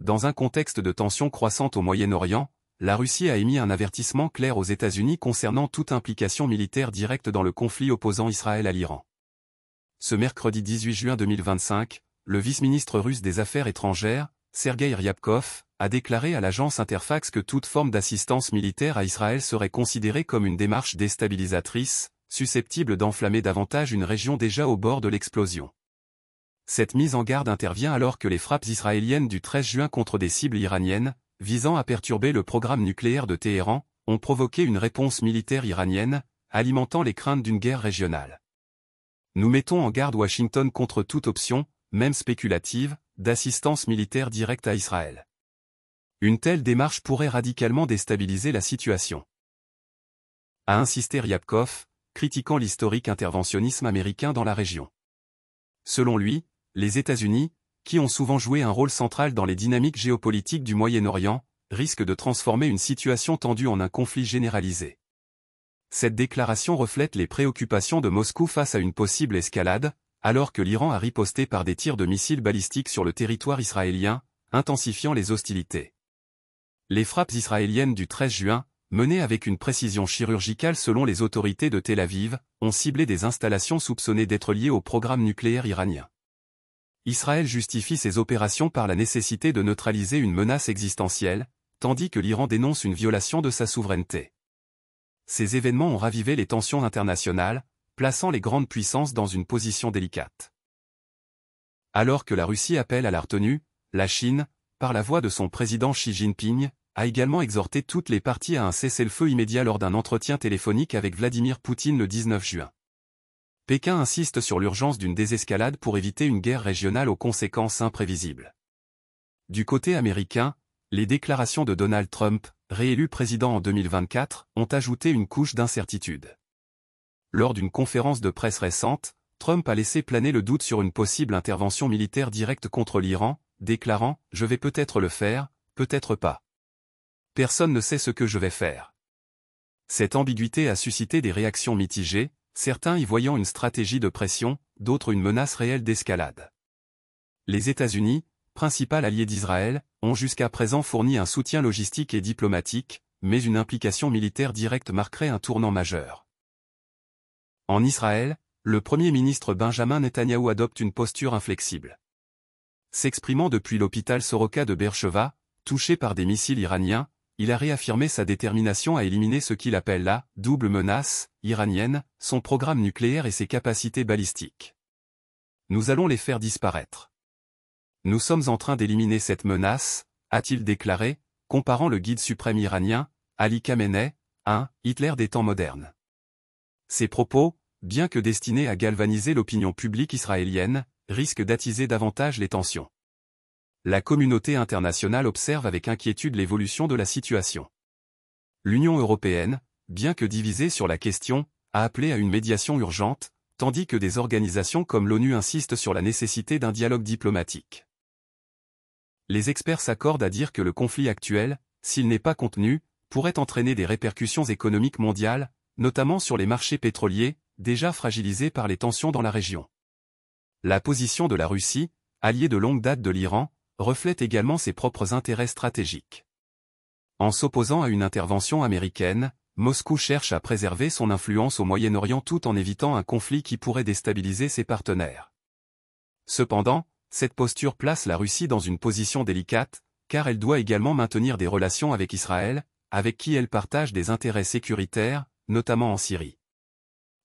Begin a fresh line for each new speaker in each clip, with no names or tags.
dans un contexte de tensions croissantes au Moyen-Orient, la Russie a émis un avertissement clair aux États-Unis concernant toute implication militaire directe dans le conflit opposant Israël à l'Iran. Ce mercredi 18 juin 2025, le vice-ministre russe des Affaires étrangères, Sergueï Ryabkov, a déclaré à l'agence Interfax que toute forme d'assistance militaire à Israël serait considérée comme une démarche déstabilisatrice, susceptible d'enflammer davantage une région déjà au bord de l'explosion. Cette mise en garde intervient alors que les frappes israéliennes du 13 juin contre des cibles iraniennes, visant à perturber le programme nucléaire de Téhéran, ont provoqué une réponse militaire iranienne, alimentant les craintes d'une guerre régionale. Nous mettons en garde Washington contre toute option, même spéculative, d'assistance militaire directe à Israël. Une telle démarche pourrait radicalement déstabiliser la situation, a insisté Ryabkov, critiquant l'historique interventionnisme américain dans la région. Selon lui, les États-Unis, qui ont souvent joué un rôle central dans les dynamiques géopolitiques du Moyen-Orient, risquent de transformer une situation tendue en un conflit généralisé. Cette déclaration reflète les préoccupations de Moscou face à une possible escalade, alors que l'Iran a riposté par des tirs de missiles balistiques sur le territoire israélien, intensifiant les hostilités. Les frappes israéliennes du 13 juin, menées avec une précision chirurgicale selon les autorités de Tel Aviv, ont ciblé des installations soupçonnées d'être liées au programme nucléaire iranien. Israël justifie ces opérations par la nécessité de neutraliser une menace existentielle, tandis que l'Iran dénonce une violation de sa souveraineté. Ces événements ont ravivé les tensions internationales, plaçant les grandes puissances dans une position délicate. Alors que la Russie appelle à la retenue, la Chine, par la voix de son président Xi Jinping, a également exhorté toutes les parties à un cessez-le-feu immédiat lors d'un entretien téléphonique avec Vladimir Poutine le 19 juin. Pékin insiste sur l'urgence d'une désescalade pour éviter une guerre régionale aux conséquences imprévisibles. Du côté américain, les déclarations de Donald Trump, réélu président en 2024, ont ajouté une couche d'incertitude. Lors d'une conférence de presse récente, Trump a laissé planer le doute sur une possible intervention militaire directe contre l'Iran, déclarant « Je vais peut-être le faire, peut-être pas. Personne ne sait ce que je vais faire ». Cette ambiguïté a suscité des réactions mitigées, certains y voyant une stratégie de pression, d'autres une menace réelle d'escalade. Les États-Unis, principal allié d'Israël, ont jusqu'à présent fourni un soutien logistique et diplomatique, mais une implication militaire directe marquerait un tournant majeur. En Israël, le Premier ministre Benjamin Netanyahou adopte une posture inflexible. S'exprimant depuis l'hôpital Soroka de Beersheva, touché par des missiles iraniens, il a réaffirmé sa détermination à éliminer ce qu'il appelle la « double menace » iranienne, son programme nucléaire et ses capacités balistiques. Nous allons les faire disparaître. Nous sommes en train d'éliminer cette menace, a-t-il déclaré, comparant le guide suprême iranien, Ali Khamenei, à un « Hitler des temps modernes ». Ces propos, bien que destinés à galvaniser l'opinion publique israélienne, risquent d'attiser davantage les tensions. La communauté internationale observe avec inquiétude l'évolution de la situation. L'Union européenne, bien que divisée sur la question, a appelé à une médiation urgente, tandis que des organisations comme l'ONU insistent sur la nécessité d'un dialogue diplomatique. Les experts s'accordent à dire que le conflit actuel, s'il n'est pas contenu, pourrait entraîner des répercussions économiques mondiales, notamment sur les marchés pétroliers, déjà fragilisés par les tensions dans la région. La position de la Russie, alliée de longue date de l'Iran, reflète également ses propres intérêts stratégiques. En s'opposant à une intervention américaine, Moscou cherche à préserver son influence au Moyen-Orient tout en évitant un conflit qui pourrait déstabiliser ses partenaires. Cependant, cette posture place la Russie dans une position délicate, car elle doit également maintenir des relations avec Israël, avec qui elle partage des intérêts sécuritaires, notamment en Syrie.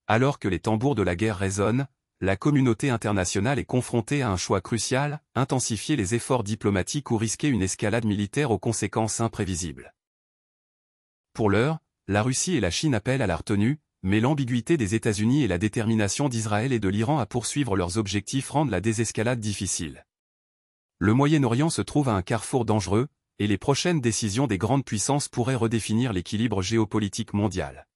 Alors que les tambours de la guerre résonnent, la communauté internationale est confrontée à un choix crucial, intensifier les efforts diplomatiques ou risquer une escalade militaire aux conséquences imprévisibles. Pour l'heure, la Russie et la Chine appellent à la retenue, mais l'ambiguïté des États-Unis et la détermination d'Israël et de l'Iran à poursuivre leurs objectifs rendent la désescalade difficile. Le Moyen-Orient se trouve à un carrefour dangereux, et les prochaines décisions des grandes puissances pourraient redéfinir l'équilibre géopolitique mondial.